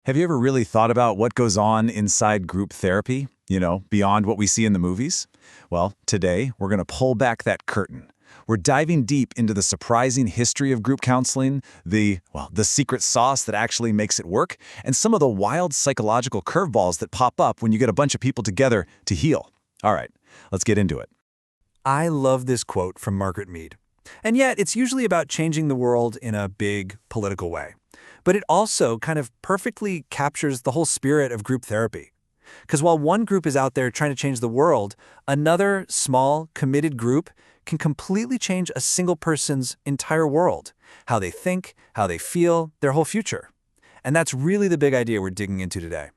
Have you ever really thought about what goes on inside group therapy, beyond what we see in the movies? Well, today we're going to pull back that curtain. We're diving deep into the surprising history of group counseling, the secret sauce that actually makes it work, and some of the wild psychological curveballs that pop up when you get a bunch of people together to heal. All right, let's get into it. I love this quote from Margaret Mead. And yet, it's usually about changing the world in a big, political way. But it also kind of perfectly captures the whole spirit of group therapy. Because while one group is out there trying to change the world, another small, committed group can completely change a single person's entire world, how they think, how they feel, their whole future. And that's really the big idea we're digging into today.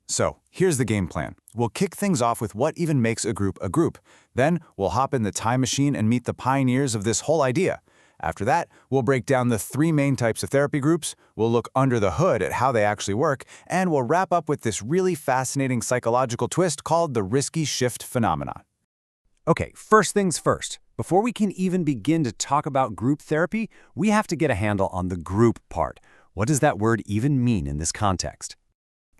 So, here's the game plan. We'll kick things off with what even makes a group a group. Then, we'll hop in the time machine and meet the pioneers of this whole idea. After that, we'll break down the three main types of therapy groups, we'll look under the hood at how they actually work, and we'll wrap up with this really fascinating psychological twist called the risky shift phenomenon. Okay, first things first. Before we can even begin to talk about group therapy, we have to get a handle on the group part. What does that word even mean in this context?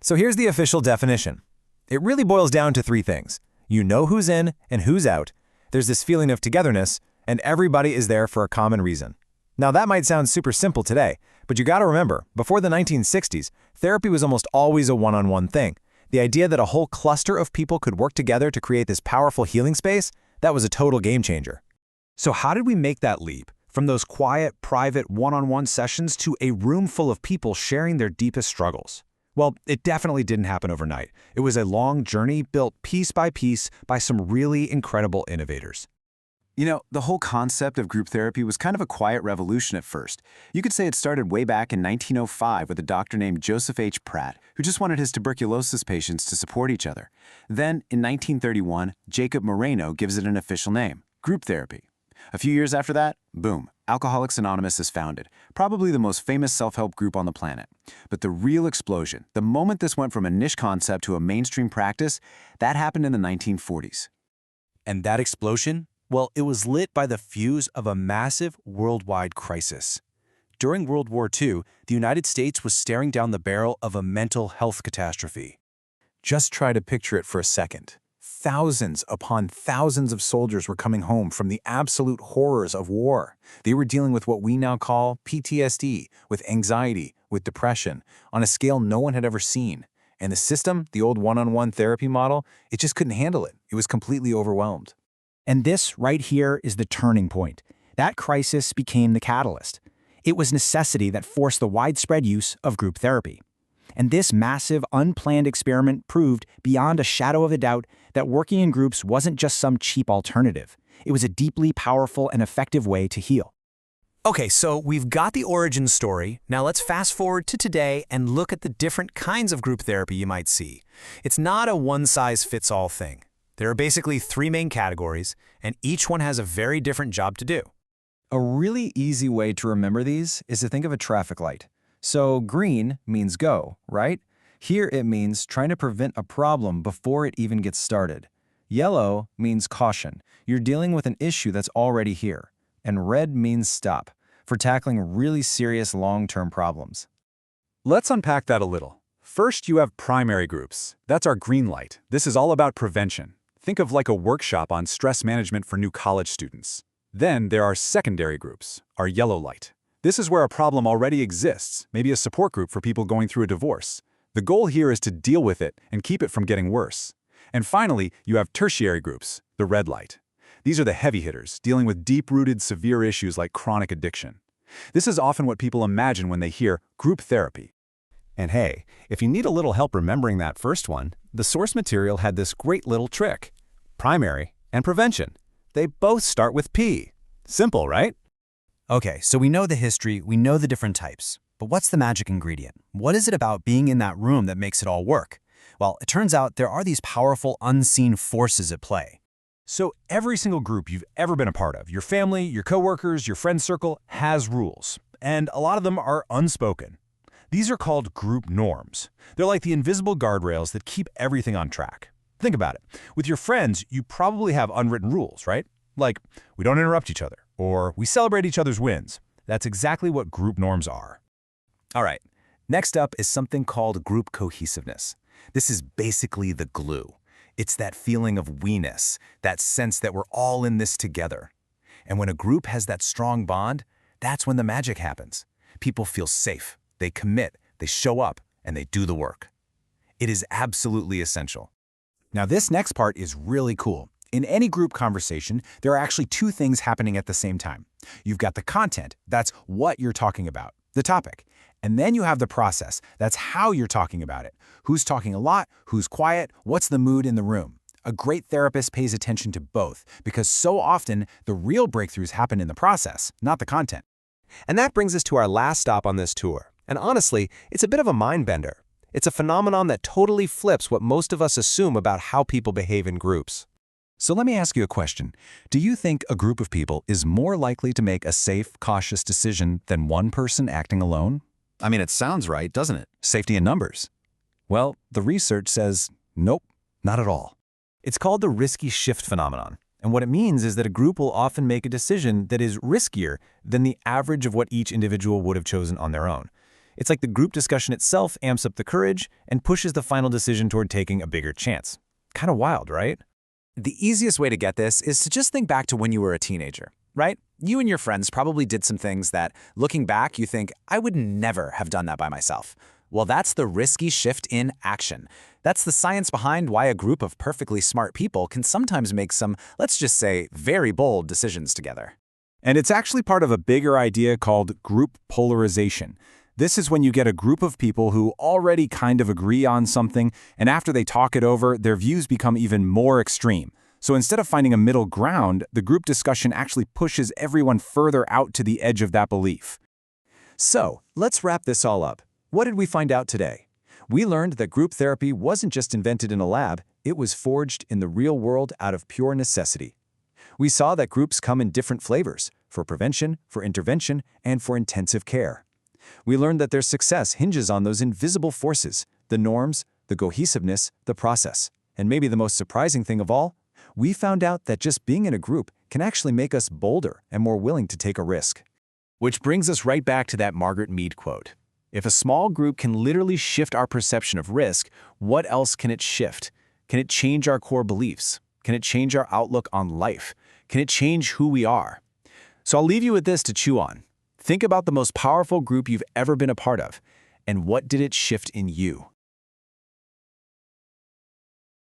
So here's the official definition. It really boils down to three things. You know who's in and who's out. There's this feeling of togetherness, and everybody is there for a common reason. Now that might sound super simple today, but you gotta remember, before the 1960s, therapy was almost always a one-on-one thing. The idea that a whole cluster of people could work together to create this powerful healing space, that was a total game changer. So how did we make that leap from those quiet, private, one-on-one sessions to a room full of people sharing their deepest struggles? Well, it definitely didn't happen overnight. It was a long journey built piece by some really incredible innovators. The whole concept of group therapy was kind of a quiet revolution at first. You could say it started way back in 1905 with a doctor named Joseph H. Pratt, who just wanted his tuberculosis patients to support each other. Then, in 1931, Jacob Moreno gives it an official name, group therapy. A few years after that, boom, Alcoholics Anonymous is founded, probably the most famous self-help group on the planet. But the real explosion, the moment this went from a niche concept to a mainstream practice, that happened in the 1940s. And that explosion? Well, it was lit by the fuse of a massive worldwide crisis. During World War II, the United States was staring down the barrel of a mental health catastrophe. Just try to picture it for a second. Thousands upon thousands of soldiers were coming home from the absolute horrors of war. They were dealing with what we now call PTSD, with anxiety, with depression, on a scale no one had ever seen. And the system, the old one-on-one therapy model, it just couldn't handle it. It was completely overwhelmed. And this right here is the turning point. That crisis became the catalyst. It was necessity that forced the widespread use of group therapy. And this massive, unplanned experiment proved, beyond a shadow of a doubt, that working in groups wasn't just some cheap alternative. It was a deeply powerful and effective way to heal. Okay, so we've got the origin story. Now let's fast forward to today and look at the different kinds of group therapy you might see. It's not a one-size-fits-all thing. There are basically three main categories, and each one has a very different job to do. A really easy way to remember these is to think of a traffic light. So green means go, right? Here it means trying to prevent a problem before it even gets started. Yellow means caution. You're dealing with an issue that's already here. And red means stop, for tackling really serious long-term problems. Let's unpack that a little. First, you have primary groups. That's our green light. This is all about prevention. Think of like a workshop on stress management for new college students. Then there are secondary groups, our yellow light. This is where a problem already exists, maybe a support group for people going through a divorce. The goal here is to deal with it and keep it from getting worse. And finally, you have tertiary groups, the red light. These are the heavy hitters, dealing with deep-rooted severe issues like chronic addiction. This is often what people imagine when they hear group therapy. And hey, if you need a little help remembering that first one, the source material had this great little trick. Primary and prevention. They both start with P. Simple, right? Okay, so we know the history, we know the different types. But what's the magic ingredient? What is it about being in that room that makes it all work? Well, it turns out there are these powerful unseen forces at play. So every single group you've ever been a part of, your family, your coworkers, your friend circle, has rules. And a lot of them are unspoken. These are called group norms. They're like the invisible guardrails that keep everything on track. Think about it. With your friends, you probably have unwritten rules, right? Like, we don't interrupt each other, or we celebrate each other's wins. That's exactly what group norms are. All right, Next up is something called group cohesiveness. This is basically the glue. It's that feeling of we-ness, that sense that we're all in this together. And when a group has that strong bond, that's when the magic happens. People feel safe, they commit, they show up, and they do the work. It is absolutely essential. Now, this next part is really cool. In any group conversation, there are actually two things happening at the same time. You've got the content, that's what you're talking about, the topic. And then you have the process, that's how you're talking about it. Who's talking a lot, who's quiet, what's the mood in the room. A great therapist pays attention to both, because so often the real breakthroughs happen in the process, not the content. And that brings us to our last stop on this tour. And honestly, it's a bit of a mind bender. It's a phenomenon that totally flips what most of us assume about how people behave in groups. So let me ask you a question. Do you think a group of people is more likely to make a safe, cautious decision than one person acting alone? I mean, it sounds right, doesn't it? Safety in numbers. Well, the research says, nope, not at all. It's called the risky shift phenomenon. And what it means is that a group will often make a decision that is riskier than the average of what each individual would have chosen on their own. It's like the group discussion itself amps up the courage and pushes the final decision toward taking a bigger chance. Kind of wild, right? The easiest way to get this is to just think back to when you were a teenager, right? You and your friends probably did some things that, looking back, you think, I would never have done that by myself. Well, that's the risky shift in action. That's the science behind why a group of perfectly smart people can sometimes make some, let's just say, very bold decisions together. And it's actually part of a bigger idea called group polarization. This is when you get a group of people who already kind of agree on something, and after they talk it over, their views become even more extreme. So instead of finding a middle ground, the group discussion actually pushes everyone further out to the edge of that belief. So, let's wrap this all up. What did we find out today? We learned that group therapy wasn't just invented in a lab, it was forged in the real world out of pure necessity. We saw that groups come in different flavors, for prevention, for intervention, and for intensive care. We learned that their success hinges on those invisible forces, the norms, the cohesiveness, the process. And maybe the most surprising thing of all, we found out that just being in a group can actually make us bolder and more willing to take a risk. Which brings us right back to that Margaret Mead quote. If a small group can literally shift our perception of risk, what else can it shift? Can it change our core beliefs? Can it change our outlook on life? Can it change who we are? So I'll leave you with this to chew on. Think about the most powerful group you've ever been a part of, and what did it shift in you?